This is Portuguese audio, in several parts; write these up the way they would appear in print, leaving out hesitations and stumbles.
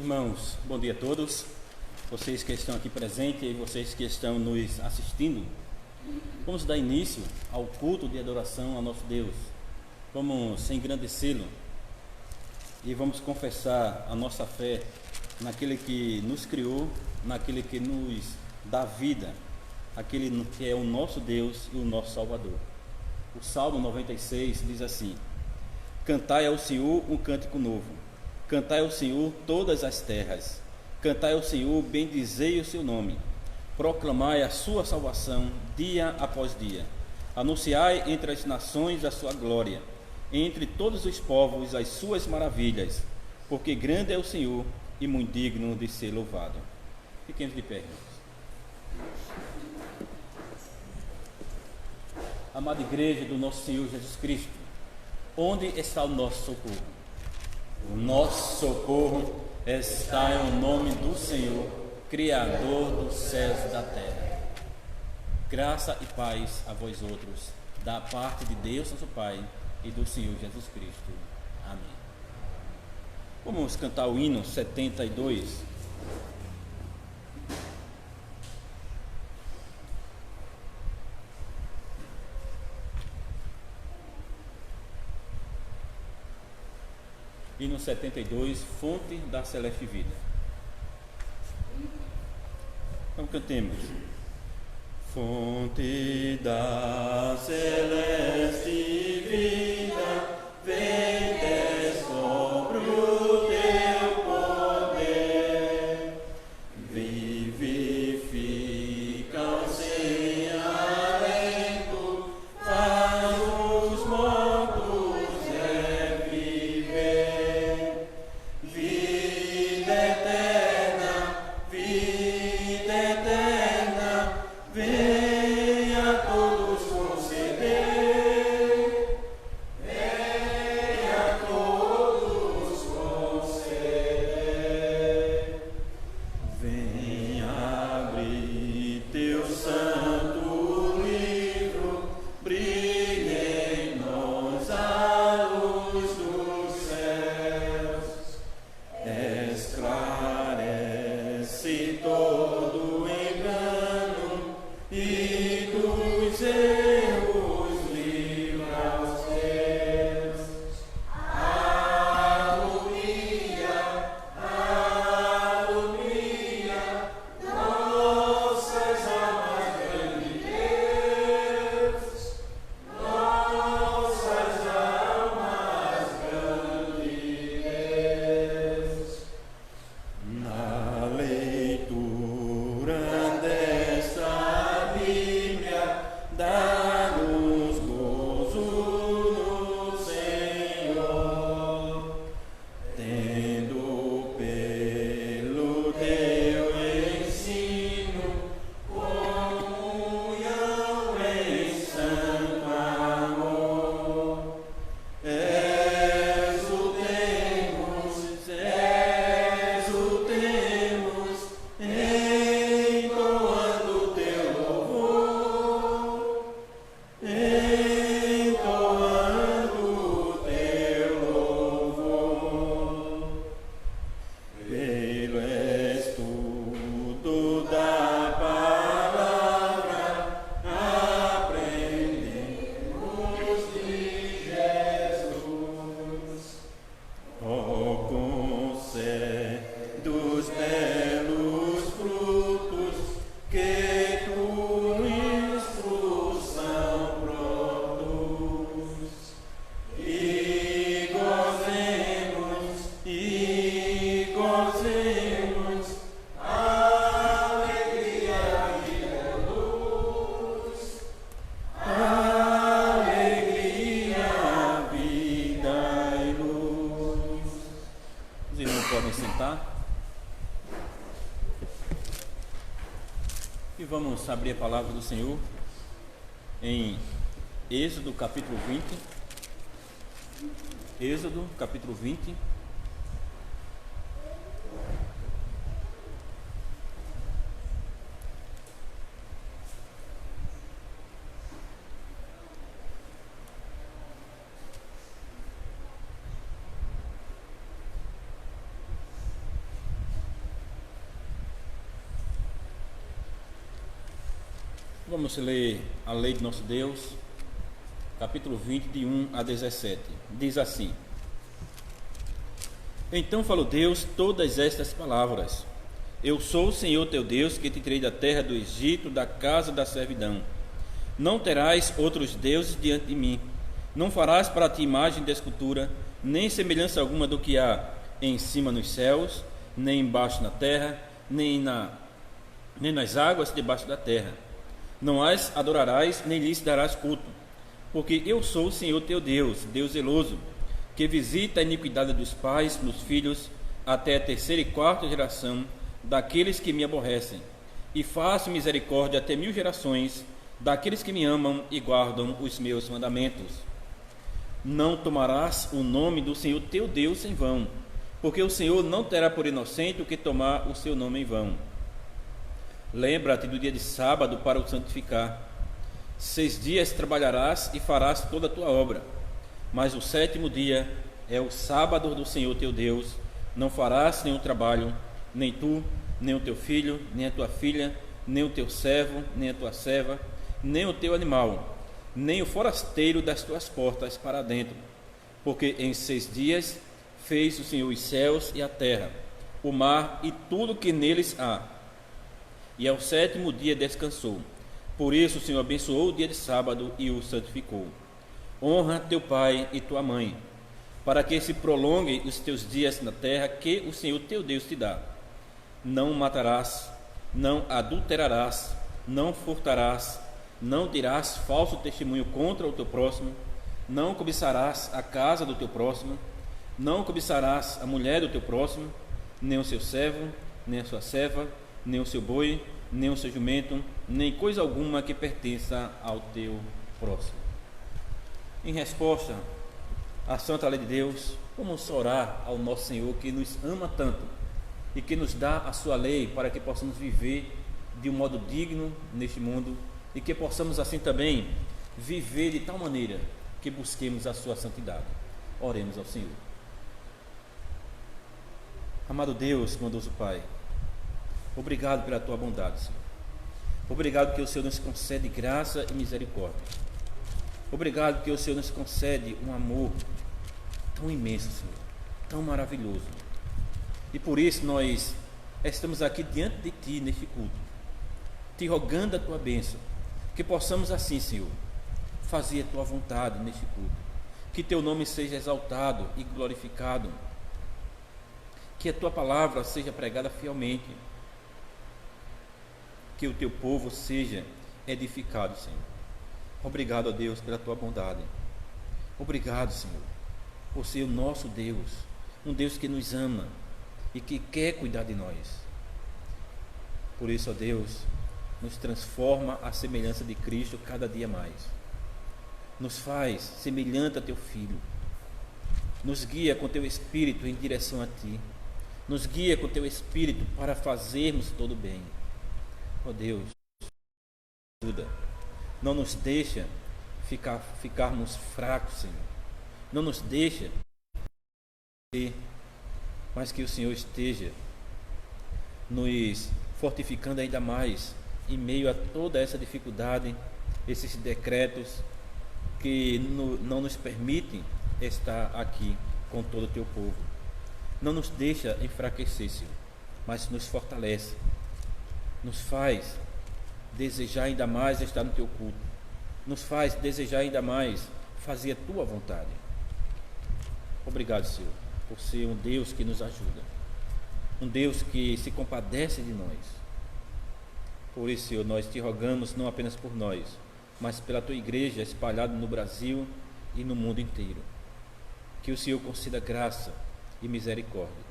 Irmãos, bom dia a todos, vocês que estão aqui presentes e vocês que estão nos assistindo. Vamos dar início ao culto de adoração ao nosso Deus. Vamos engrandecê-lo e vamos confessar a nossa fé naquele que nos criou, naquele que nos dá vida, aquele que é o nosso Deus e o nosso Salvador. O Salmo 96 diz assim: cantai ao Senhor um cântico novo, cantai ao Senhor todas as terras, cantai ao Senhor, bendizei o seu nome, proclamai a sua salvação dia após dia, anunciai entre as nações a sua glória, entre todos os povos as suas maravilhas, porque grande é o Senhor e muito digno de ser louvado. Fiquemos de pé, irmãos. Amada igreja do nosso Senhor Jesus Cristo, onde está o nosso socorro? O nosso socorro está no nome do Senhor, Criador dos céus e da terra. Graça e paz a vós outros, da parte de Deus nosso Pai e do Senhor Jesus Cristo. Amém. Vamos cantar o hino 72. Hino 72, Fonte da Celeste Vida. Então cantemos. Fonte da celeste vida, vem sobre o teu poder, vivifica o sem alento, faz os mortos reviver. Vida eterna, vem a todos conceder, vem a todos conceder. Vem abrir teu santo livro, brilha em nós a luz dos céus, esclarece todo engano e dos erros livra os teus. Aleluia, aleluia, nossas almas grande Deus, nossas almas grande Deus. Na leitura desta Bíblia, dá-nos gozo no Senhor, tendo pelo teu ensino comunhão em santo amor. Exultemos, entoando o teu louvor, entoando o teu louvor. Pelo estudo da palavra, aprendemos de Jesus. Oh, concede os belos frutos que tua instrução produz, e gozemos alegria, vida e luz, alegria, vida e luz. Os irmãos podem sentar. E vamos abrir a palavra do Senhor em Êxodo capítulo 20. Êxodo capítulo 20. Vamos ler a lei de nosso Deus, capítulo 20, de 1 a 17. Diz assim: Então falou Deus todas estas palavras: Eu sou o Senhor teu Deus, que te tirei da terra do Egito, da casa da servidão. Não terás outros deuses diante de mim. Não farás para ti imagem de escultura, nem semelhança alguma do que há em cima nos céus, nem embaixo na terra, nem nas águas debaixo da terra. Não as adorarás, nem lhes darás culto, porque eu sou o Senhor teu Deus, Deus zeloso, que visita a iniquidade dos pais nos filhos, até a terceira e quarta geração daqueles que me aborrecem, e faço misericórdia até 1000 gerações daqueles que me amam e guardam os meus mandamentos. Não tomarás o nome do Senhor teu Deus em vão, porque o Senhor não terá por inocente o que tomar o seu nome em vão. Lembra-te do dia de sábado para o santificar. 6 dias trabalharás e farás toda a tua obra, mas o 7º dia é o sábado do Senhor teu Deus. Não farás nenhum trabalho, nem tu, nem o teu filho, nem a tua filha, nem o teu servo, nem a tua serva, nem o teu animal, nem o forasteiro das tuas portas para dentro. Porque em 6 dias fez o Senhor os céus e a terra, o mar e tudo que neles há, e ao 7º dia descansou. Por isso o Senhor abençoou o dia de sábado e o santificou. Honra teu pai e tua mãe, para que se prolonguem os teus dias na terra que o Senhor teu Deus te dá. Não matarás, não adulterarás, não furtarás, não dirás falso testemunho contra o teu próximo, não cobiçarás a casa do teu próximo, não cobiçarás a mulher do teu próximo, nem o seu servo, nem a sua serva, nem o seu boi, nem o seu jumento, nem coisa alguma que pertença ao teu próximo. Em resposta à santa lei de Deus, vamos orar ao nosso Senhor, que nos ama tanto e que nos dá a sua lei para que possamos viver de um modo digno neste mundo e que possamos assim também viver de tal maneira que busquemos a sua santidade. Oremos ao Senhor. Amado Deus, bondoso Pai, obrigado pela tua bondade, Senhor. Obrigado que o Senhor nos concede graça e misericórdia. Obrigado que o Senhor nos concede um amor tão imenso, Senhor, tão maravilhoso. E por isso nós estamos aqui diante de Ti neste culto, te rogando a Tua bênção, que possamos assim, Senhor, fazer a Tua vontade neste culto, que Teu nome seja exaltado e glorificado, que a Tua palavra seja pregada fielmente, que o Teu povo seja edificado, Senhor. Obrigado, ó Deus, pela Tua bondade. Obrigado, Senhor, por ser o nosso Deus, um Deus que nos ama e que quer cuidar de nós. Por isso, ó Deus, nos transforma à semelhança de Cristo cada dia mais. Nos faz semelhante a Teu Filho. Nos guia com Teu Espírito em direção a Ti. Nos guia com Teu Espírito para fazermos todo o bem. Ó Deus, ajuda. Não nos deixa ficarmos fracos, Senhor. Não nos deixa, mas que o Senhor esteja nos fortificando ainda mais em meio a toda essa dificuldade, esses decretos que não nos permitem estar aqui com todo o Teu povo. Não nos deixa enfraquecer, Senhor, mas nos fortalece, nos faz desejar ainda mais estar no Teu culto, nos faz desejar ainda mais fazer a Tua vontade. Obrigado, Senhor, por ser um Deus que nos ajuda, um Deus que se compadece de nós. Por isso, Senhor, nós Te rogamos não apenas por nós, mas pela Tua igreja espalhada no Brasil e no mundo inteiro. Que o Senhor conceda graça e misericórdia.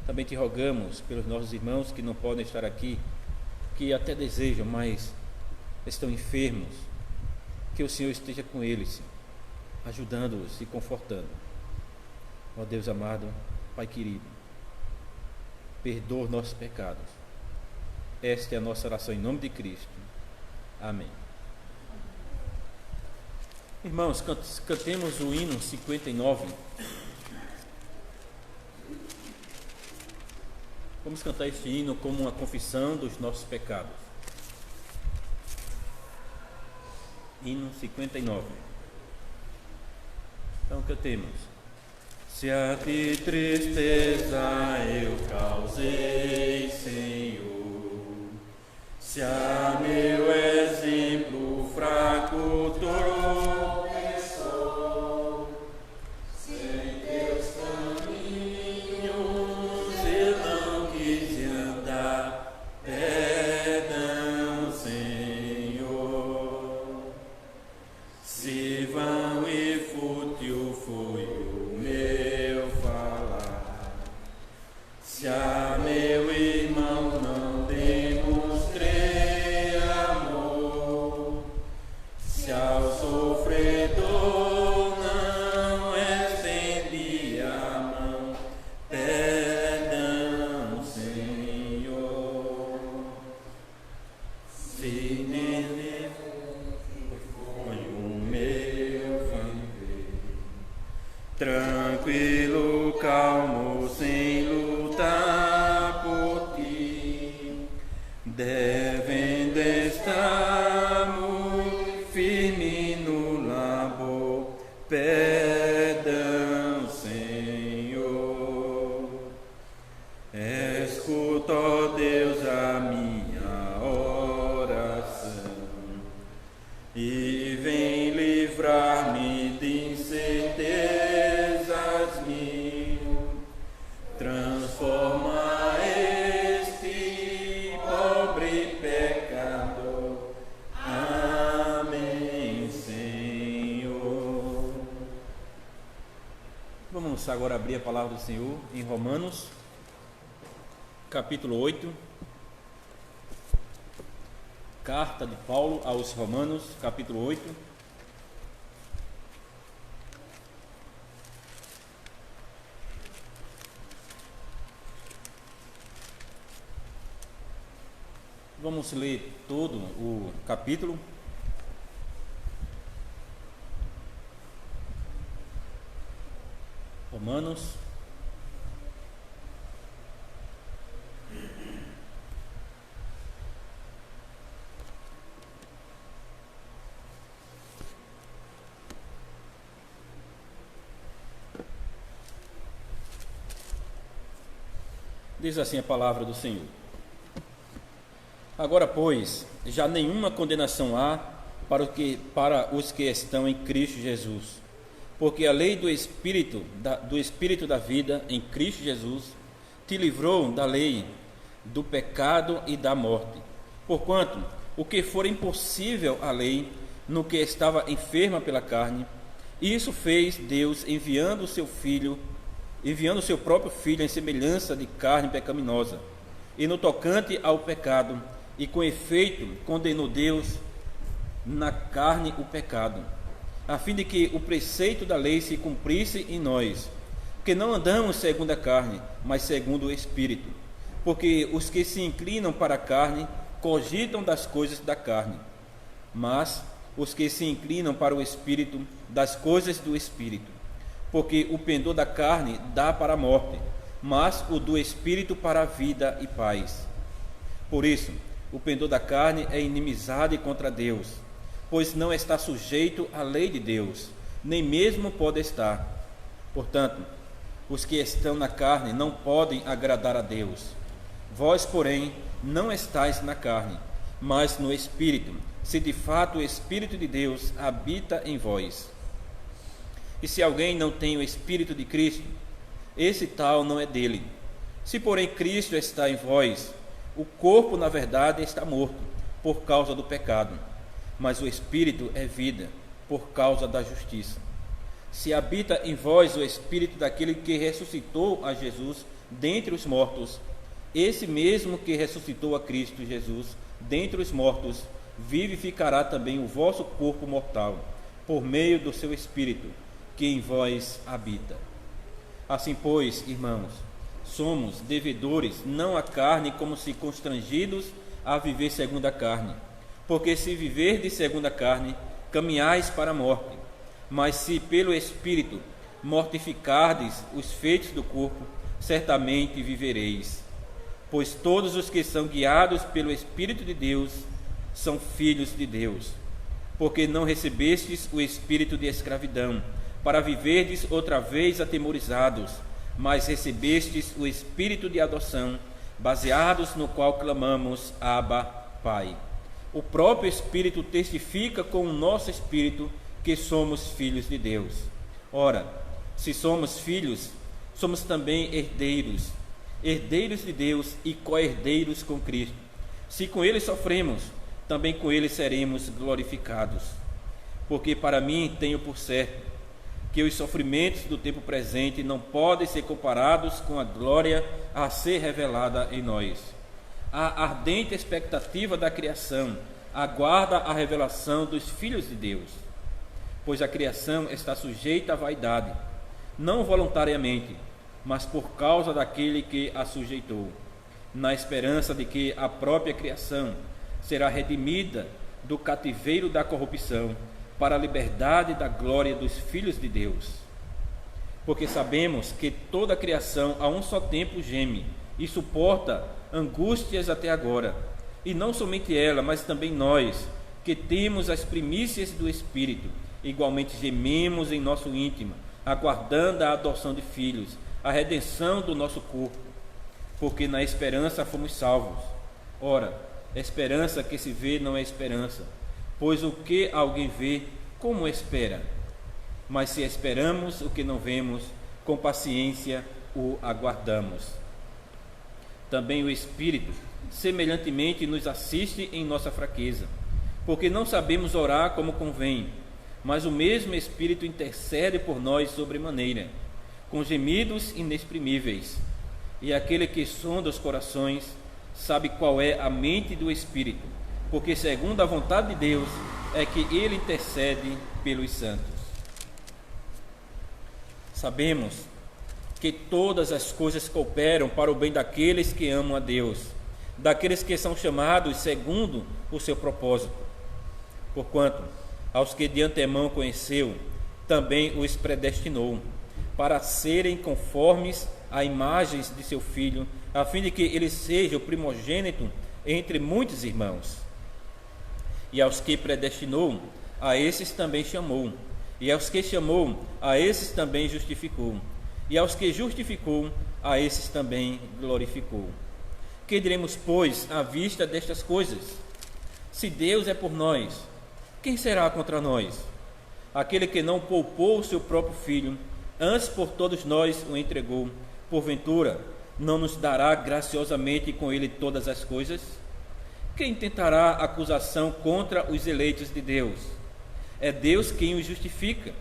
Também Te rogamos pelos nossos irmãos que não podem estar aqui, que até desejam, mas estão enfermos, que o Senhor esteja com eles, Senhor, ajudando-os e confortando. Ó Deus amado, Pai querido, perdoa os nossos pecados. Esta é a nossa oração em nome de Cristo. Amém. Irmãos, cantemos o hino 59. Vamos cantar este hino como uma confissão dos nossos pecados. hino 59. Então, cantemos. Se a ti tristeza eu causei, Senhor, se a meu exemplo fraco tropeçou, sem teus caminhos eu não quis andar, perdão, Senhor. Se vão e fútil foi o meu falar, se a meu irmão não demonstrei amor, se ao sofredor não estendi a mão, perdão, Senhor. Se nele foi o meu viver, tranquilo, calmo, sem lutar por ti, devendo estar muito firme no labor, perdão, Senhor. Escuta, ó Deus, a minha oração e vem livrar-me de incertezas mil. Transforma este pobre pecador. Amém, Senhor. Vamos agora abrir a palavra do Senhor em Romanos, capítulo 8. Carta de Paulo aos Romanos, capítulo 8. Vamos ler todo o capítulo. Romanos. Diz assim a palavra do Senhor. Agora, pois, já nenhuma condenação há para os que estão em Cristo Jesus, porque a lei do Espírito da vida em Cristo Jesus te livrou da lei do pecado e da morte. Porquanto, o que for impossível à lei, no que estava enferma pela carne, isso fez Deus enviando o seu próprio Filho em semelhança de carne pecaminosa, e no tocante ao pecado, e com efeito condenou Deus na carne o pecado, a fim de que o preceito da lei se cumprisse em nós, que não andamos segundo a carne, mas segundo o Espírito. Porque os que se inclinam para a carne cogitam das coisas da carne, mas os que se inclinam para o Espírito, das coisas do Espírito. Porque o pendor da carne dá para a morte, mas o do Espírito para a vida e paz. Por isso, o pendor da carne é inimizade contra Deus, pois não está sujeito à lei de Deus, nem mesmo pode estar. Portanto, os que estão na carne não podem agradar a Deus. Vós, porém, não estáis na carne, mas no Espírito, se de fato o Espírito de Deus habita em vós. E se alguém não tem o Espírito de Cristo, esse tal não é dele. Se, porém, Cristo está em vós, o corpo, na verdade, está morto, por causa do pecado, mas o Espírito é vida, por causa da justiça. Se habita em vós o Espírito daquele que ressuscitou a Jesus dentre os mortos, esse mesmo que ressuscitou a Cristo Jesus dentre os mortos, vivificará também o vosso corpo mortal, por meio do seu Espírito, que em vós habita. Assim, pois, irmãos, somos devedores, não à carne, como se constrangidos a viver segundo a carne. Porque se viverdes segundo a carne, caminhais para a morte. Mas se pelo Espírito mortificardes os feitos do corpo, certamente vivereis. Pois todos os que são guiados pelo Espírito de Deus são filhos de Deus. porque não recebestes o espírito de escravidão, para viverdes outra vez atemorizados, mas recebestes o espírito de adoção, baseados no qual clamamos, Abba, Pai. O próprio Espírito testifica com o nosso espírito que somos filhos de Deus. Ora, se somos filhos, somos também herdeiros, herdeiros de Deus e co-herdeiros com Cristo. Se com Ele sofremos, também com Ele seremos glorificados. Porque para mim tenho por certo que os sofrimentos do tempo presente não podem ser comparados com a glória a ser revelada em nós. A ardente expectativa da criação aguarda a revelação dos filhos de Deus, pois a criação está sujeita à vaidade, não voluntariamente, mas por causa daquele que a sujeitou, na esperança de que a própria criação será redimida do cativeiro da corrupção para a liberdade da glória dos filhos de Deus. Porque sabemos que toda a criação a um só tempo geme e suporta angústias até agora, e não somente ela, mas também nós, que temos as primícias do Espírito, igualmente gememos em nosso íntimo, aguardando a adoção de filhos, a redenção do nosso corpo, porque na esperança fomos salvos. Ora, esperança que se vê não é esperança, pois o que alguém vê, como espera? Mas se esperamos o que não vemos, com paciência o aguardamos. Também o Espírito, semelhantemente, nos assiste em nossa fraqueza, porque não sabemos orar como convém, mas o mesmo Espírito intercede por nós sobremaneira, com gemidos inexprimíveis. E aquele que sonda os corações sabe qual é a mente do Espírito, porque segundo a vontade de Deus é que ele intercede pelos santos. Sabemos que todas as coisas cooperam para o bem daqueles que amam a Deus, daqueles que são chamados segundo o seu propósito. Porquanto, aos que de antemão conheceu, também os predestinou, para serem conformes à imagem de seu Filho, a fim de que ele seja o primogênito entre muitos irmãos. E aos que predestinou, a esses também chamou. E aos que chamou, a esses também justificou. E aos que justificou, a esses também glorificou. Que diremos, pois, à vista destas coisas? Se Deus é por nós, quem será contra nós? Aquele que não poupou o seu próprio Filho, antes por todos nós o entregou, porventura não nos dará graciosamente com ele todas as coisas? Quem tentará acusação contra os eleitos de Deus? É Deus quem os justifica.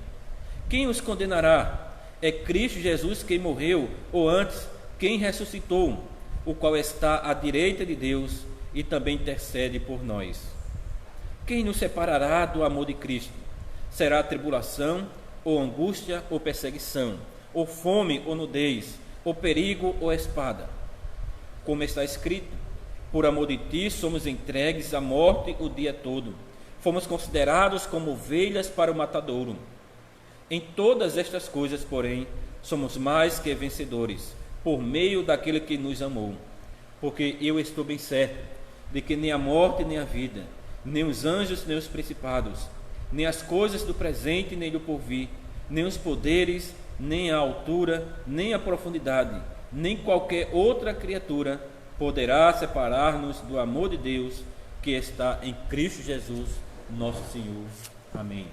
Quem os condenará? É Cristo Jesus quem morreu, ou antes, quem ressuscitou, o qual está à direita de Deus e também intercede por nós. Quem nos separará do amor de Cristo? Será tribulação, ou angústia, ou perseguição, ou fome, ou nudez, ou perigo, ou espada? Como está escrito: por amor de ti somos entregues à morte o dia todo, fomos considerados como ovelhas para o matadouro. Em todas estas coisas, porém, somos mais que vencedores, por meio daquele que nos amou. Porque eu estou bem certo de que nem a morte, nem a vida, nem os anjos, nem os principados, nem as coisas do presente, nem do porvir, nem os poderes, nem a altura, nem a profundidade, nem qualquer outra criatura poderá separar-nos do amor de Deus que está em Cristo Jesus, nosso Senhor. Amém.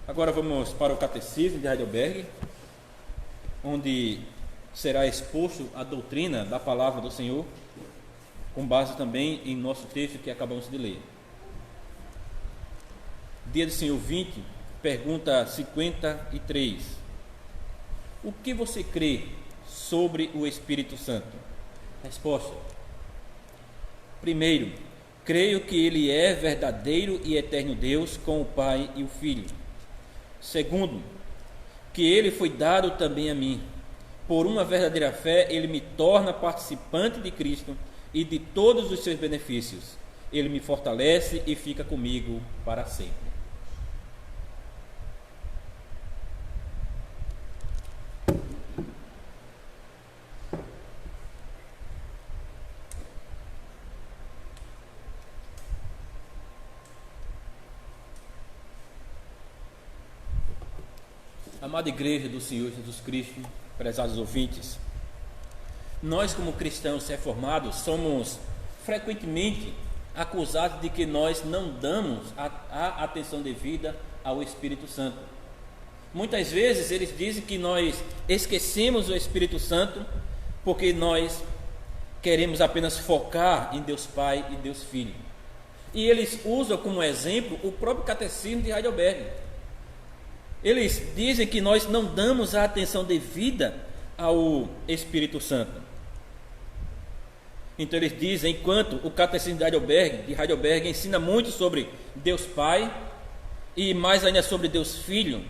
Agora vamos para o Catecismo de Heidelberg, onde será exposto a doutrina da Palavra do Senhor, com base também em nosso texto que acabamos de ler. Dia do Senhor 20, pergunta 53. O que você crê sobre o Espírito Santo? Resposta: primeiro, creio que ele é verdadeiro e eterno Deus com o Pai e o Filho. Segundo, que ele foi dado também a mim. Por uma verdadeira fé, ele me torna participante de Cristo e de todos os seus benefícios. Ele me fortalece e fica comigo para sempre. Amada igreja do Senhor Jesus Cristo, prezados ouvintes, nós como cristãos reformados somos frequentemente acusados de que nós não damos a atenção devida ao Espírito Santo. Muitas vezes eles dizem que nós esquecemos o Espírito Santo porque nós queremos apenas focar em Deus Pai e Deus Filho. E eles usam como exemplo o próprio Catecismo de Heidelberg. Eles dizem que nós não damos a atenção devida ao Espírito Santo. Então eles dizem, enquanto o Catecismo de Heidelberg ensina muito sobre Deus Pai e mais ainda sobre Deus Filho,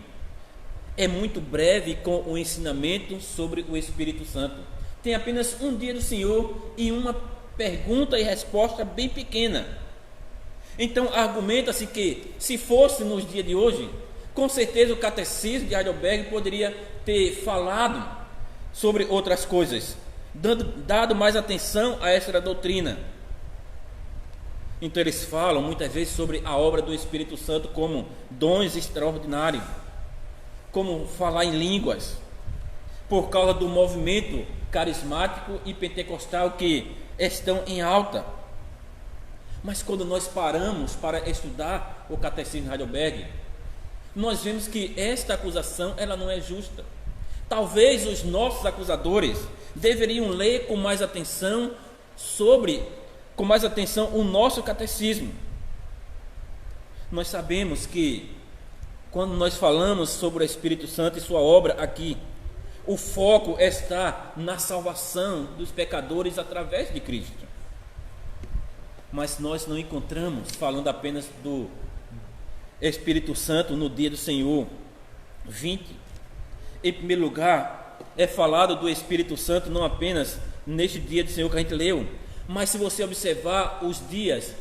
é muito breve com o ensinamento sobre o Espírito Santo. Tem apenas um dia do Senhor e uma pergunta e resposta bem pequena. Então argumenta-se que, se fosse nos dias de hoje, com certeza o Catecismo de Heidelberg poderia ter falado sobre outras coisas, dado mais atenção a esta doutrina. Então eles falam muitas vezes sobre a obra do Espírito Santo como dons extraordinários, como falar em línguas, por causa do movimento carismático e pentecostal que estão em alta. Mas quando nós paramos para estudar o Catecismo de Heidelberg, nós vemos que esta acusação ela não é justa. Talvez os nossos acusadores deveriam ler com mais atenção o nosso catecismo. Nós sabemos que quando nós falamos sobre o Espírito Santo e sua obra aqui, o foco está na salvação dos pecadores através de Cristo. Mas nós não encontramos falando apenas do Espírito Santo no dia do Senhor 20. Em primeiro lugar, é falado do Espírito Santo não apenas neste dia do Senhor que a gente leu, mas se você observar os dias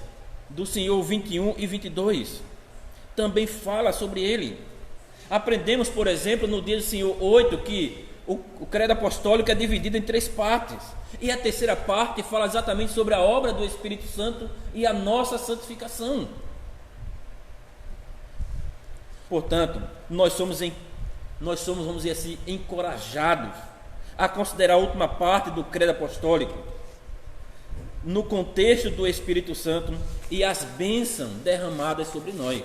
do Senhor 21 e 22, também fala sobre ele. Aprendemos, por exemplo, no dia do Senhor 8, que o credo apostólico é dividido em 3 partes, e a terceira parte fala exatamente sobre a obra do Espírito Santo e a nossa santificação. Portanto, nós somos, vamos dizer assim, encorajados a considerar a última parte do credo apostólico no contexto do Espírito Santo e as bênçãos derramadas sobre nós.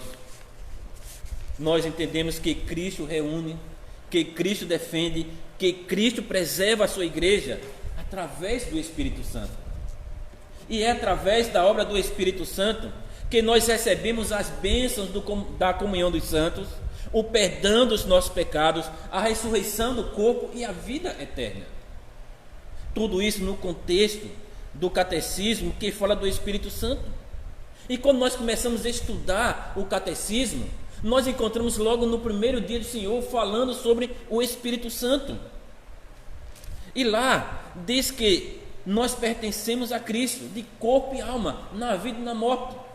Nós entendemos que Cristo reúne, que Cristo defende, que Cristo preserva a sua igreja através do Espírito Santo. E é através da obra do Espírito Santo que nós recebemos as bênçãos da comunhão dos santos, o perdão dos nossos pecados, a ressurreição do corpo e a vida eterna. Tudo isso no contexto do catecismo que fala do Espírito Santo. E quando nós começamos a estudar o catecismo, nós encontramos logo no primeiro dia do Senhor falando sobre o Espírito Santo. E lá diz que nós pertencemos a Cristo, de corpo e alma, na vida e na morte.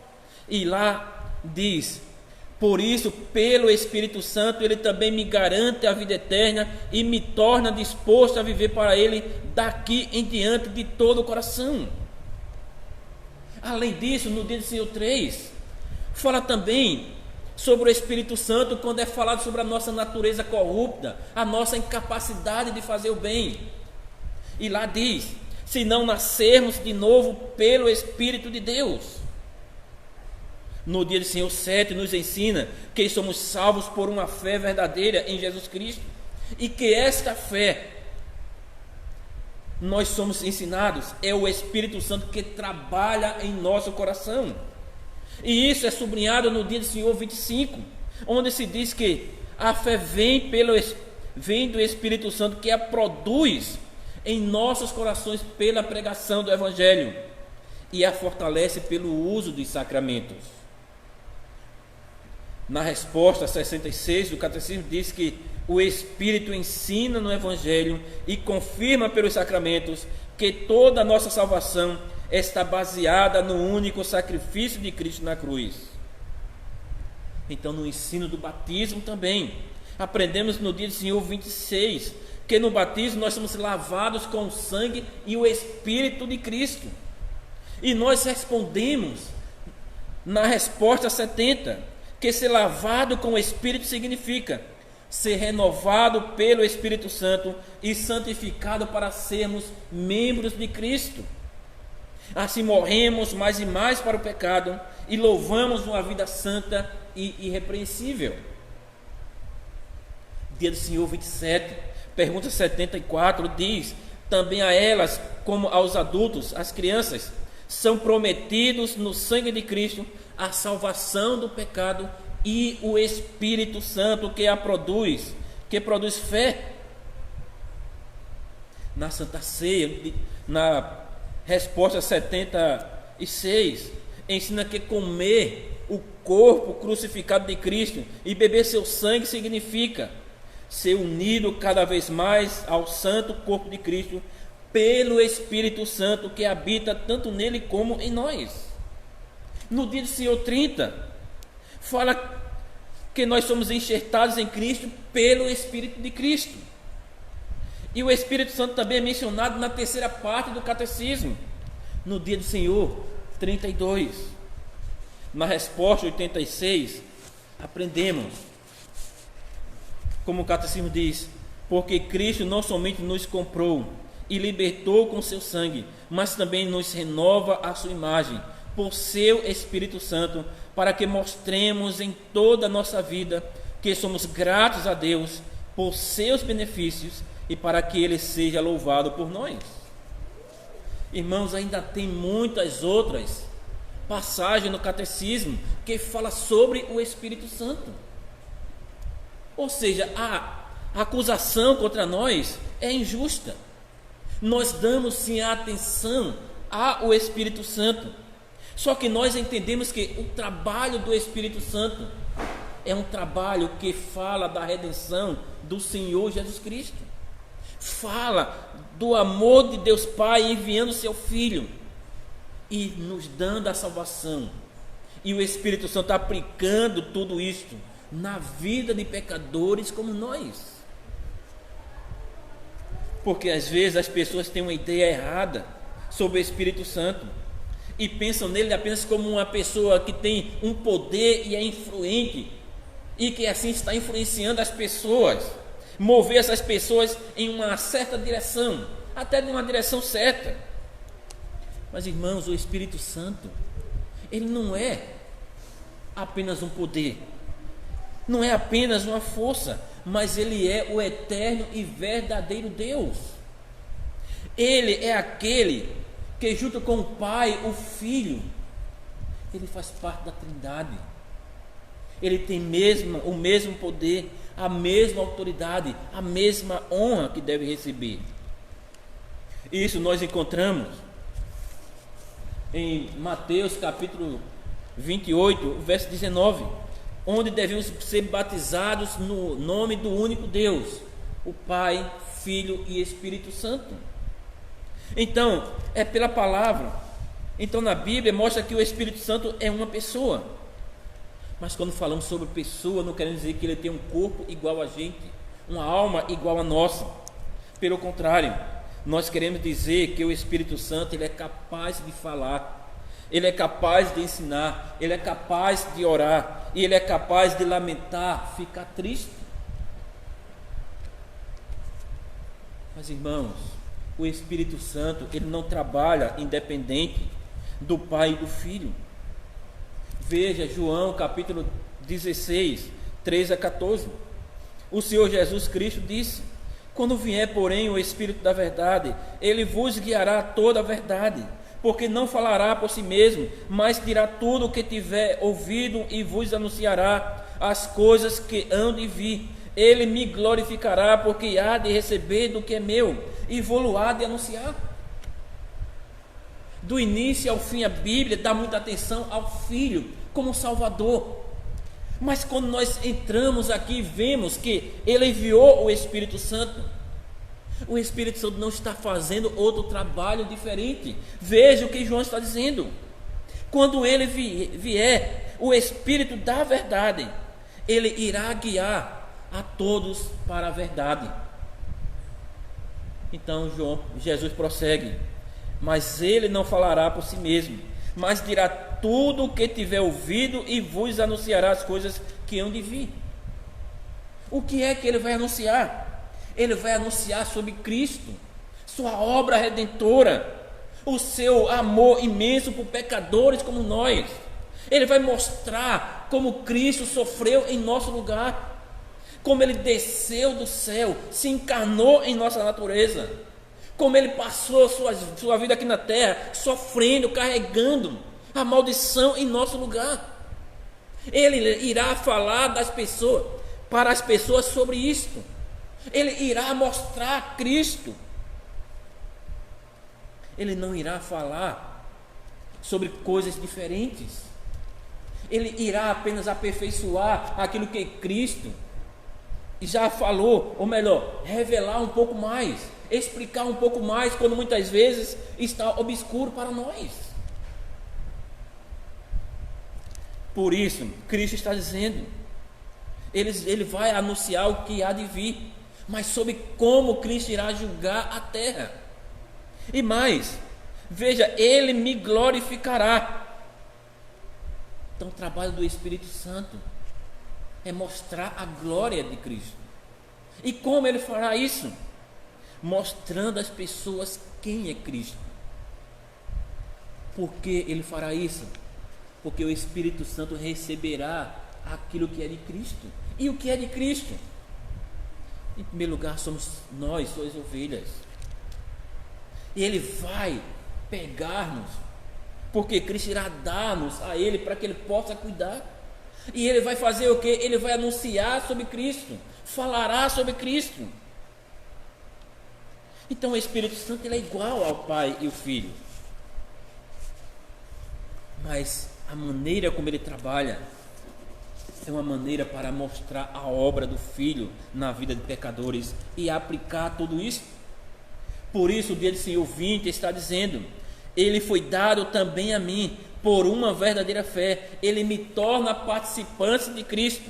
E lá diz: por isso, pelo Espírito Santo, Ele também me garante a vida eterna e me torna disposto a viver para Ele daqui em diante de todo o coração. Além disso, no dia do Senhor 3, fala também sobre o Espírito Santo quando é falado sobre a nossa natureza corrupta, a nossa incapacidade de fazer o bem. E lá diz: se não nascermos de novo pelo Espírito de Deus. No dia do Senhor 7 nos ensina que somos salvos por uma fé verdadeira em Jesus Cristo, e que esta fé, nós somos ensinados, é o Espírito Santo que trabalha em nosso coração. E isso é sublinhado no dia do Senhor 25, onde se diz que a fé vem do Espírito Santo, que a produz em nossos corações pela pregação do Evangelho e a fortalece pelo uso dos sacramentos. Na resposta 66 do Catecismo diz que o Espírito ensina no Evangelho e confirma pelos sacramentos que toda a nossa salvação está baseada no único sacrifício de Cristo na cruz. Então, no ensino do batismo também, aprendemos no dia do Senhor 26, que no batismo nós somos lavados com o sangue e o Espírito de Cristo. E nós respondemos na resposta 70, que ser lavado com o Espírito significa ser renovado pelo Espírito Santo e santificado para sermos membros de Cristo. Assim morremos mais e mais para o pecado e louvamos uma vida santa e irrepreensível. Dia do Senhor 27, pergunta 74, diz: também a elas, como aos adultos, as crianças, são prometidos no sangue de Cristo a salvação do pecado e o Espírito Santo que produz fé. Na Santa Ceia, na resposta 76, ensina que comer o corpo crucificado de Cristo e beber seu sangue significa ser unido cada vez mais ao santo corpo de Cristo pelo Espírito Santo que habita tanto nele como em nós. No dia do Senhor 30, fala que nós somos enxertados em Cristo pelo Espírito de Cristo. E o Espírito Santo também é mencionado na terceira parte do Catecismo, no dia do Senhor 32. Na resposta 86, aprendemos, como o Catecismo diz: porque Cristo não somente nos comprou e libertou com seu sangue, mas também nos renova a sua imagem por seu Espírito Santo, para que mostremos em toda a nossa vida que somos gratos a Deus por seus benefícios e para que Ele seja louvado por nós. Irmãos, ainda tem muitas outras passagens no Catecismo que fala sobre o Espírito Santo. Ou seja, a acusação contra nós é injusta. Nós damos sim a atenção ao Espírito Santo. Só que nós entendemos que o trabalho do Espírito Santo é um trabalho que fala da redenção do Senhor Jesus Cristo. Fala do amor de Deus Pai enviando seu Filho e nos dando a salvação. E o Espírito Santo aplicando tudo isto na vida de pecadores como nós. Porque às vezes as pessoas têm uma ideia errada sobre o Espírito Santo e pensam nele apenas como uma pessoa que tem um poder e é influente e que assim está influenciando as pessoas, mover essas pessoas em uma certa direção, até de uma direção certa. Mas irmãos, o Espírito Santo, ele não é apenas um poder, não é apenas uma força, mas ele é o eterno e verdadeiro Deus. Ele é aquele que junto com o Pai, o Filho, ele faz parte da Trindade. Ele tem o mesmo poder, a mesma autoridade, a mesma honra que deve receber. Isso nós encontramos em Mateus capítulo 28, verso 19, onde devemos ser batizados no nome do único Deus, o Pai, Filho e Espírito Santo. Então, é pela palavra. Então, na Bíblia mostra que o Espírito Santo é uma pessoa. Mas quando falamos sobre pessoa, não queremos dizer que ele tem um corpo igual a gente, uma alma igual a nossa. Pelo contrário, nós queremos dizer que o Espírito Santo ele é capaz de falar, ele é capaz de ensinar, ele é capaz de orar, e ele é capaz de lamentar, ficar triste. Mas irmãos, o Espírito Santo, ele não trabalha independente do Pai e do Filho. Veja João capítulo 16, 13 a 14. O Senhor Jesus Cristo disse: quando vier, porém, o Espírito da verdade, ele vos guiará a toda a verdade, porque não falará por si mesmo, mas dirá tudo o que tiver ouvido e vos anunciará as coisas que hão de vir. Ele me glorificará, porque há de receber do que é meu e vou-lo há de anunciar. Do início ao fim, a Bíblia dá muita atenção ao Filho como Salvador. Mas quando nós entramos aqui, vemos que ele enviou o Espírito Santo. O Espírito Santo não está fazendo outro trabalho diferente. Veja o que João está dizendo. Quando ele vier, o Espírito da verdade, ele irá guiar a todos para a verdade. Então Jesus prossegue: mas ele não falará por si mesmo, mas dirá tudo o que tiver ouvido e vos anunciará as coisas que hão de vir. O que é que ele vai anunciar? Ele vai anunciar sobre Cristo, sua obra redentora, o seu amor imenso por pecadores como nós. Ele vai mostrar como Cristo sofreu em nosso lugar, como ele desceu do céu, se encarnou em nossa natureza, como ele passou sua vida aqui na terra, sofrendo, carregando a maldição em nosso lugar. Ele irá falar para as pessoas sobre isto. Ele irá mostrar Cristo. Ele não irá falar sobre coisas diferentes. Ele irá apenas aperfeiçoar aquilo que Cristo já falou, ou melhor, revelar um pouco mais, explicar um pouco mais, quando muitas vezes está obscuro para nós. Por isso, Cristo está dizendo, ele vai anunciar o que há de vir, mas sobre como Cristo irá julgar a terra. E mais, veja, ele me glorificará. Então o trabalho do Espírito Santo é mostrar a glória de Cristo. E como ele fará isso? Mostrando às pessoas quem é Cristo. Por que ele fará isso? Porque o Espírito Santo receberá aquilo que é de Cristo. E o que é de Cristo? Em primeiro lugar, somos nós, suas ovelhas. E ele vai pegar-nos, porque Cristo irá dar-nos a ele para que ele possa cuidar. E ele vai fazer o que? Ele vai anunciar sobre Cristo, falará sobre Cristo. Então o Espírito Santo ele é igual ao Pai e o Filho, mas a maneira como ele trabalha é uma maneira para mostrar a obra do Filho na vida de pecadores e aplicar tudo isso. Por isso o dia do Senhor 20 está dizendo: ele foi dado também a mim por uma verdadeira fé. Ele me torna participante de Cristo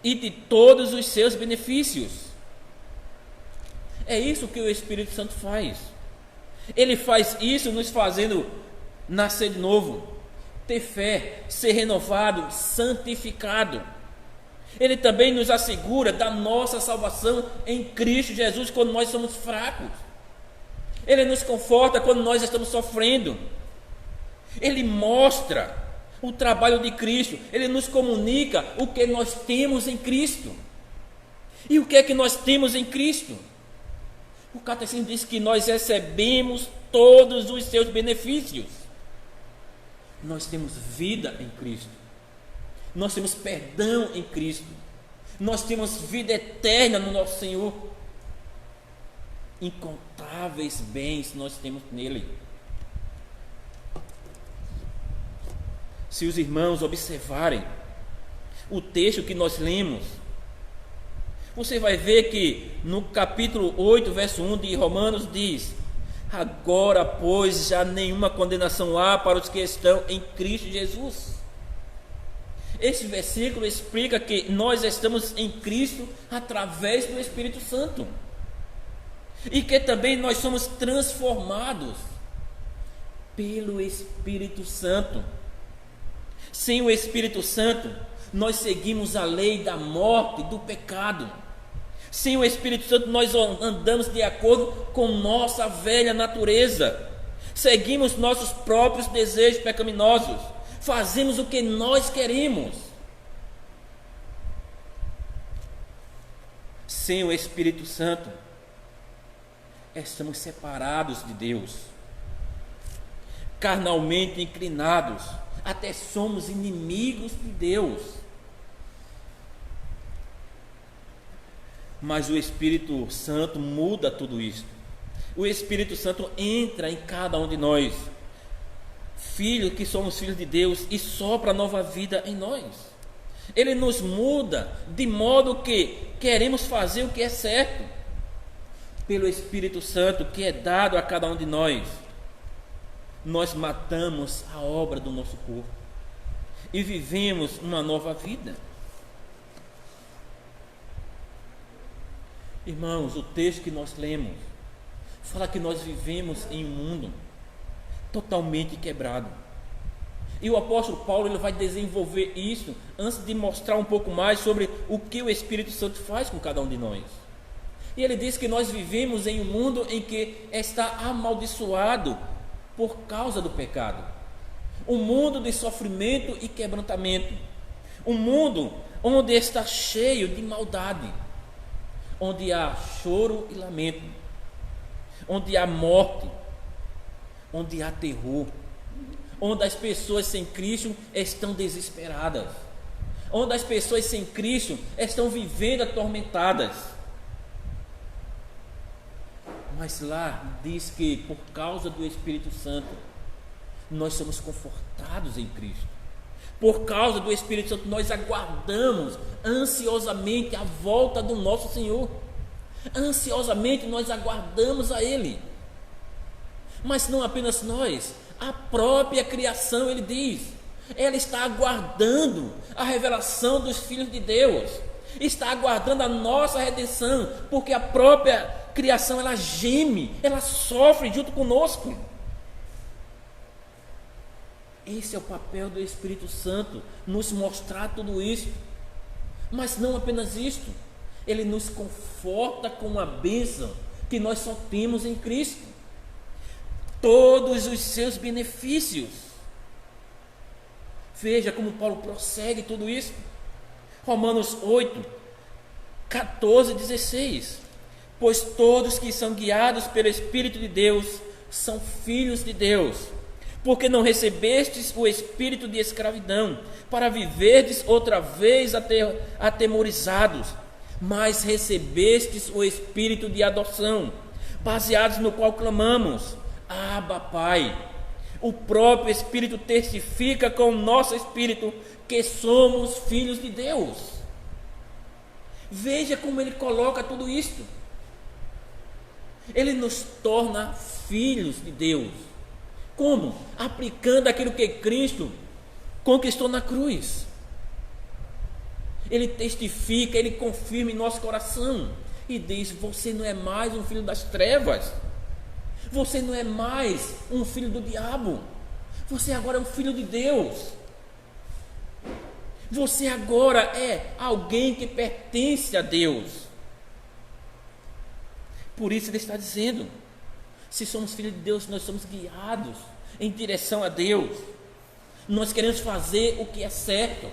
e de todos os seus benefícios. É isso que o Espírito Santo faz. Ele faz isso nos fazendo nascer de novo, ter fé, ser renovado, santificado. Ele também nos assegura da nossa salvação em Cristo Jesus quando nós somos fracos. Ele nos conforta quando nós estamos sofrendo. Ele mostra o trabalho de Cristo. Ele nos comunica o que nós temos em Cristo. E o que é que nós temos em Cristo? O Catecismo diz que nós recebemos todos os seus benefícios. Nós temos vida em Cristo. Nós temos perdão em Cristo. Nós temos vida eterna no nosso Senhor. Incontáveis bens nós temos nele. Se os irmãos observarem o texto que nós lemos, você vai ver que no capítulo 8, verso 1 de Romanos diz: agora, pois, já nenhuma condenação há para os que estão em Cristo Jesus. Esse versículo explica que nós estamos em Cristo através do Espírito Santo. E que também nós somos transformados pelo Espírito Santo. Sem o Espírito Santo, nós seguimos a lei da morte, do pecado. Sem o Espírito Santo, nós andamos de acordo com nossa velha natureza. Seguimos nossos próprios desejos pecaminosos. Fazemos o que nós queremos. Sem o Espírito Santo, estamos separados de Deus, carnalmente inclinados, até somos inimigos de Deus. Mas o Espírito Santo muda tudo isso. O Espírito Santo entra em cada um de nós, filhos que somos filhos de Deus, e sopra nova vida em nós. Ele nos muda de modo que queremos fazer o que é certo. Pelo Espírito Santo que é dado a cada um de nós, nós matamos a obra do nosso corpo e vivemos uma nova vida. Irmãos, o texto que nós lemos fala que nós vivemos em um mundo totalmente quebrado. E o apóstolo Paulo ele vai desenvolver isso antes de mostrar um pouco mais sobre o que o Espírito Santo faz com cada um de nós. E ele diz que nós vivemos em um mundo em que está amaldiçoado por causa do pecado. Um mundo de sofrimento e quebrantamento. Um mundo onde está cheio de maldade. Onde há choro e lamento. Onde há morte. Onde há terror. Onde as pessoas sem Cristo estão desesperadas. Onde as pessoas sem Cristo estão vivendo atormentadas. Mas lá diz que por causa do Espírito Santo, nós somos confortados em Cristo. Por causa do Espírito Santo, nós aguardamos ansiosamente a volta do nosso Senhor. Ansiosamente nós aguardamos a Ele. Mas não apenas nós, a própria criação, ele diz, ela está aguardando a revelação dos filhos de Deus. Está aguardando a nossa redenção, porque a própria criação, ela geme, ela sofre junto conosco. Esse é o papel do Espírito Santo, nos mostrar tudo isso. Mas não apenas isto, ele nos conforta com a bênção que nós só temos em Cristo. Todos os seus benefícios. Veja como Paulo prossegue tudo isso. Romanos 8, 14 e 16. Pois todos que são guiados pelo Espírito de Deus são filhos de Deus. Porque não recebestes o espírito de escravidão, para viverdes outra vez atemorizados, mas recebestes o espírito de adoção, baseados no qual clamamos, Abba, Pai. O próprio Espírito testifica com o nosso espírito que somos filhos de Deus. Veja como ele coloca tudo isto. Ele nos torna filhos de Deus. Como? Aplicando aquilo que Cristo conquistou na cruz. Ele testifica, ele confirma em nosso coração e diz: você não é mais um filho das trevas. Você não é mais um filho do diabo. Você agora é um filho de Deus. Você agora é alguém que pertence a Deus. Por isso ele está dizendo: se somos filhos de Deus, nós somos guiados em direção a Deus. Nós queremos fazer o que é certo.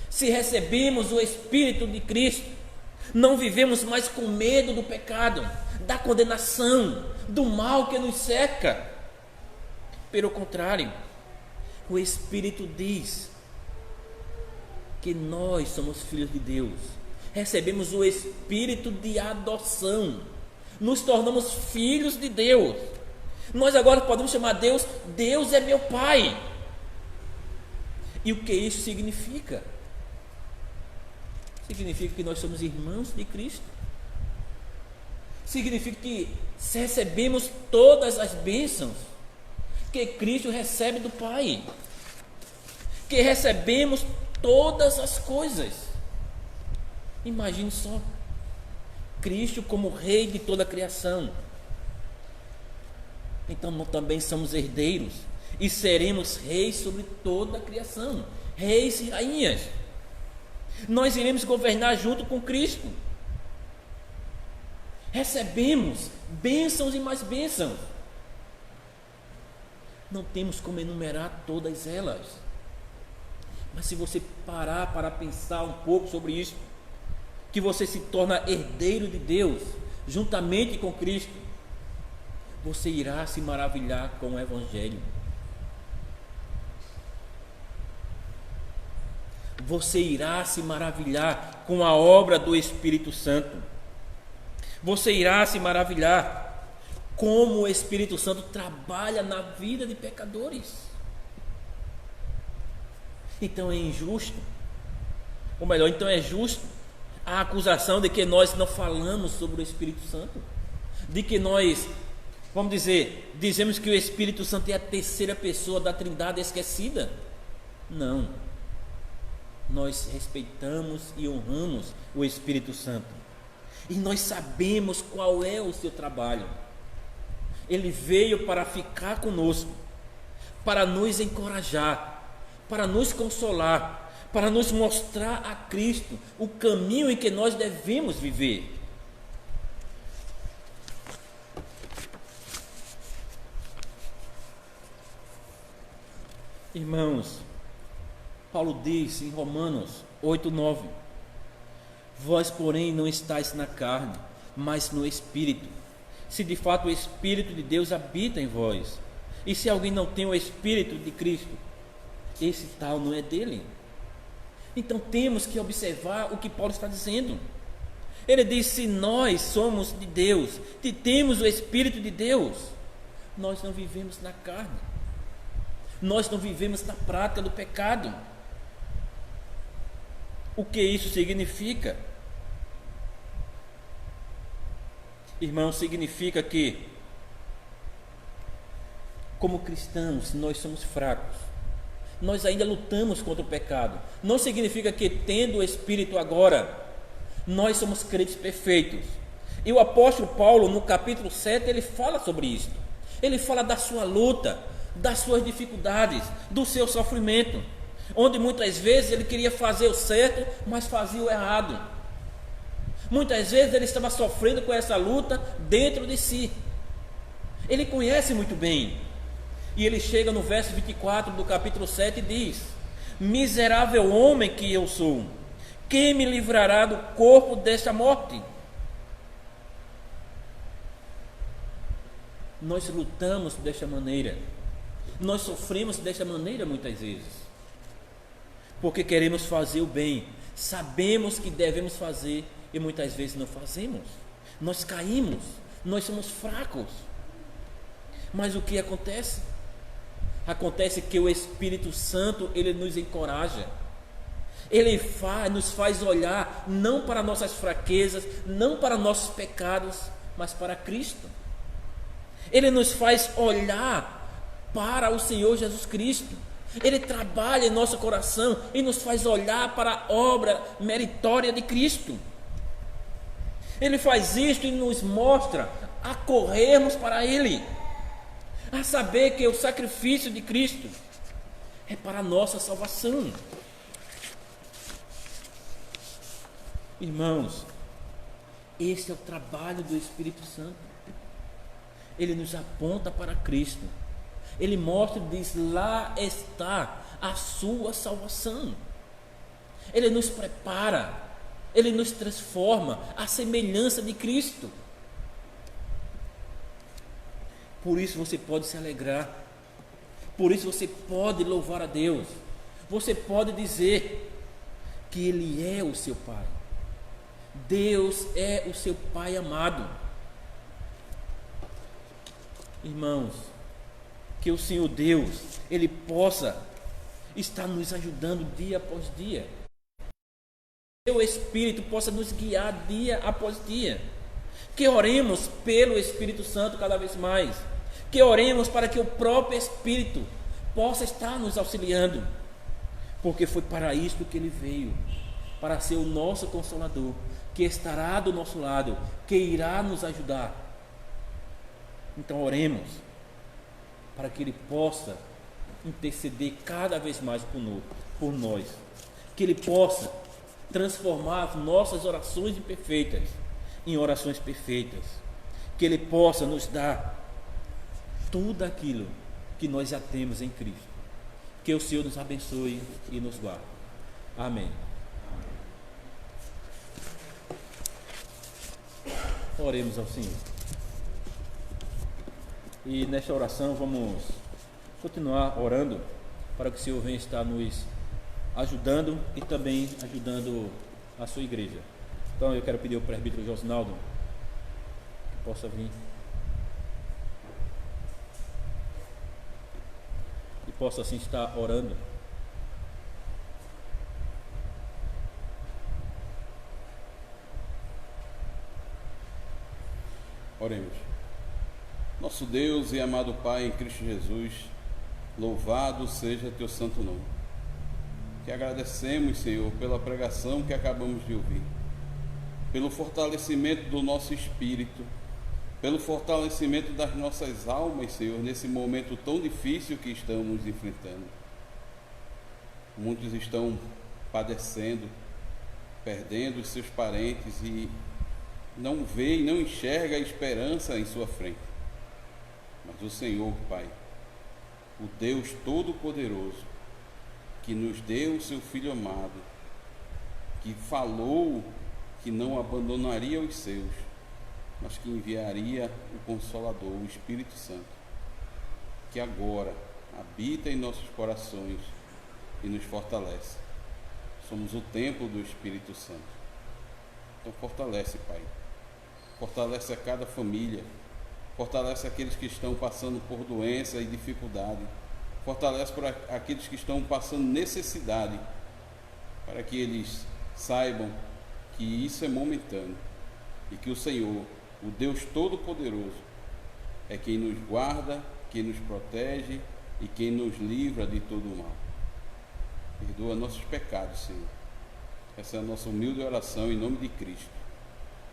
Se recebemos o Espírito de Cristo, não vivemos mais com medo do pecado, da condenação, do mal que nos cerca. Pelo contrário, o Espírito diz que nós somos filhos de Deus. Recebemos o Espírito de adoção. Nos tornamos filhos de Deus. Nós agora podemos chamar Deus, Deus é meu Pai. E o que isso significa? Significa que nós somos irmãos de Cristo. Significa que recebemos todas as bênçãos que Cristo recebe do Pai. Que recebemos todas as coisas. Imagine só, Cristo como Rei de toda a criação. Então nós também somos herdeiros e seremos reis sobre toda a criação, reis e rainhas. Nós iremos governar junto com Cristo. Recebemos bênçãos e mais bênçãos. Não temos como enumerar todas elas. Mas se você parar para pensar um pouco sobre isso, que você se torna herdeiro de Deus, juntamente com Cristo, você irá se maravilhar com o Evangelho. Você irá se maravilhar com a obra do Espírito Santo. Você irá se maravilhar como o Espírito Santo trabalha na vida de pecadores. Então é injusto, ou melhor, então é justo a acusação de que nós não falamos sobre o Espírito Santo, de que nós, vamos dizer, dizemos que o Espírito Santo é a terceira pessoa da Trindade esquecida. Não, nós respeitamos e honramos o Espírito Santo, e nós sabemos qual é o seu trabalho. Ele veio para ficar conosco, para nos encorajar, para nos consolar, para nos mostrar a Cristo o caminho em que nós devemos viver. Irmãos, Paulo diz em Romanos 8:9: vós, porém, não estáis na carne, mas no Espírito, se de fato o Espírito de Deus habita em vós. E se alguém não tem o Espírito de Cristo, esse tal não é dele. Então temos que observar o que Paulo está dizendo. Ele diz: se nós somos de Deus, se temos o Espírito de Deus, nós não vivemos na carne, nós não vivemos na prática do pecado. O que isso significa? Irmão, significa que, como cristãos, nós somos fracos, nós ainda lutamos contra o pecado. Não significa que, tendo o Espírito agora, nós somos crentes perfeitos. E o apóstolo Paulo, no capítulo 7, ele fala sobre isso. Ele fala da sua luta, das suas dificuldades, do seu sofrimento, onde muitas vezes ele queria fazer o certo, mas fazia o errado. Muitas vezes ele estava sofrendo com essa luta dentro de si. Ele conhece muito bem. E ele chega no verso 24 do capítulo 7 e diz: miserável homem que eu sou, quem me livrará do corpo desta morte? Nós lutamos desta maneira, nós sofremos desta maneira muitas vezes, porque queremos fazer o bem, sabemos que devemos fazer e muitas vezes não fazemos. Nós caímos, nós somos fracos. Mas o que acontece? Acontece que o Espírito Santo, ele nos encoraja, ele nos faz olhar não para nossas fraquezas, não para nossos pecados, mas para Cristo. Ele nos faz olhar para o Senhor Jesus Cristo. Ele trabalha em nosso coração e nos faz olhar para a obra meritória de Cristo. Ele faz isto e nos mostra a corrermos para Ele, a saber que o sacrifício de Cristo é para a nossa salvação. Irmãos, esse é o trabalho do Espírito Santo. Ele nos aponta para Cristo. Ele mostra e diz: lá está a sua salvação. Ele nos prepara, ele nos transforma à semelhança de Cristo. Por isso você pode se alegrar, por isso você pode louvar a Deus, você pode dizer que Ele é o seu Pai. Deus é o seu Pai amado. Irmãos, que o Senhor Deus, Ele possa estar nos ajudando dia após dia, que o Espírito possa nos guiar dia após dia, que oremos pelo Espírito Santo cada vez mais, que oremos para que o próprio Espírito possa estar nos auxiliando, porque foi para isto que Ele veio, para ser o nosso Consolador, que estará do nosso lado, que irá nos ajudar. Então oremos para que Ele possa interceder cada vez mais por nós, que Ele possa transformar as nossas orações imperfeitas em orações perfeitas, que Ele possa nos dar tudo aquilo que nós já temos em Cristo. Que o Senhor nos abençoe e nos guarde. Amém. Oremos ao Senhor. E nesta oração vamos continuar orando para que o Senhor venha estar nos ajudando e também ajudando a sua igreja. Então eu quero pedir ao presbítero Josinaldo que possa vir e possa assim estar orando. Oremos. Nosso Deus e amado Pai em Cristo Jesus, louvado seja teu santo nome. Te agradecemos, Senhor, pela pregação que acabamos de ouvir, pelo fortalecimento do nosso espírito, pelo fortalecimento das nossas almas, Senhor, nesse momento tão difícil que estamos enfrentando. Muitos estão padecendo, perdendo os seus parentes e não vê e não enxerga a esperança em sua frente. Mas o Senhor, Pai, o Deus Todo-Poderoso, que nos deu o seu Filho amado, que falou que não abandonaria os seus, mas que enviaria o Consolador, o Espírito Santo, que agora habita em nossos corações e nos fortalece. Somos o templo do Espírito Santo. Então fortalece, Pai. Fortalece a cada família. Fortalece aqueles que estão passando por doença e dificuldade. Fortalece por aqueles que estão passando necessidade, para que eles saibam que isso é momentâneo e que o Senhor, o Deus Todo-Poderoso, é quem nos guarda, quem nos protege e quem nos livra de todo o mal. Perdoa nossos pecados, Senhor. Essa é a nossa humilde oração em nome de Cristo.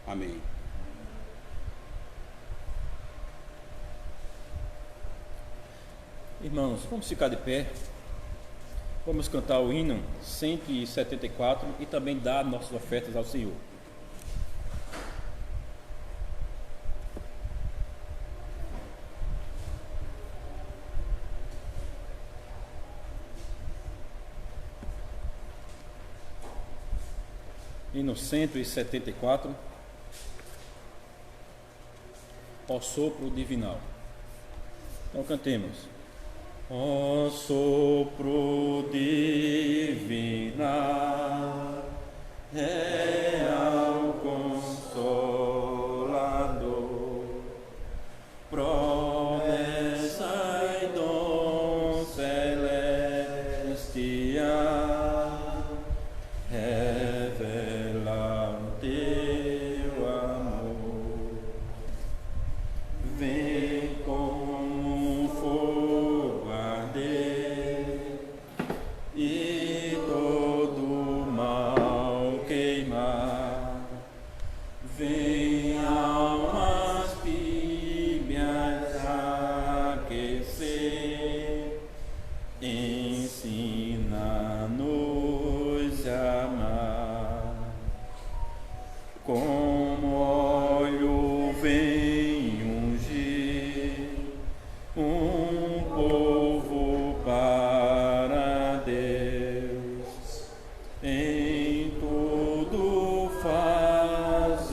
Amém. Irmãos, vamos ficar de pé. Vamos cantar o hino 174 e também dar nossas ofertas ao Senhor. Hino 174, ao sopro divinal. Então cantemos. Ó sopro divinal, real consolador, promessa e dom celestial, revela o teu amor. Vem como fogo arder e todo mal queimar. Vem almas píbias aquecer, ensina-nos a amar. Como óleo vem ungir um povo para Deus, em tudo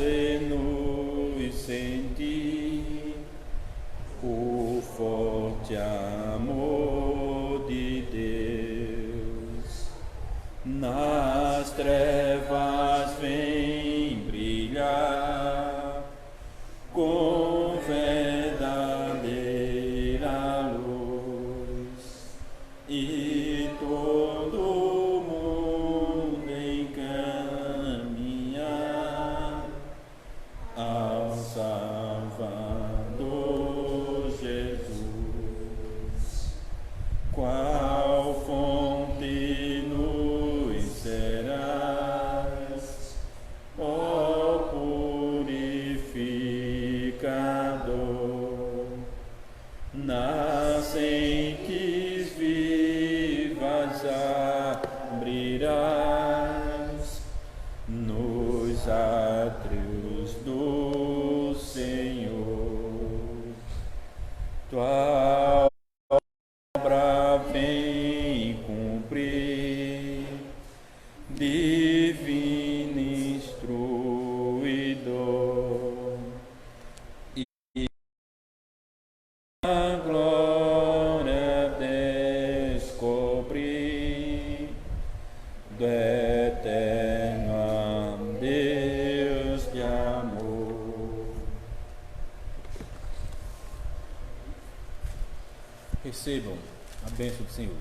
fazer-nos sentir o forte amor de Deus. Nas trevas vem brilhar com verdadeira luz, e todo mundo encaminhar ao Salvador Jesus. Qual fonte nos serás, ó purificador, nascentes vivas abrirás nos átrios do Senhor. Tua obra vem cumprir, divino instruidor, e a glória descobrir do eterno Deus de amor. Recebam a bênção do Senhor,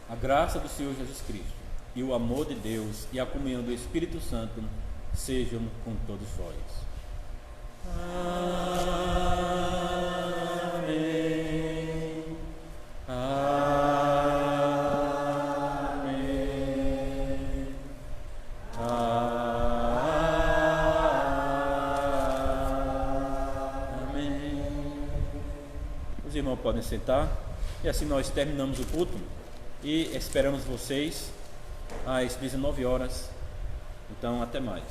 a graça do Senhor Jesus Cristo e o amor de Deus e a comunhão do Espírito Santo sejam com todos vós. Amém. Amém. Amém. podem sentar. E assim nós terminamos o culto e esperamos vocês às 19 horas. Então, até mais.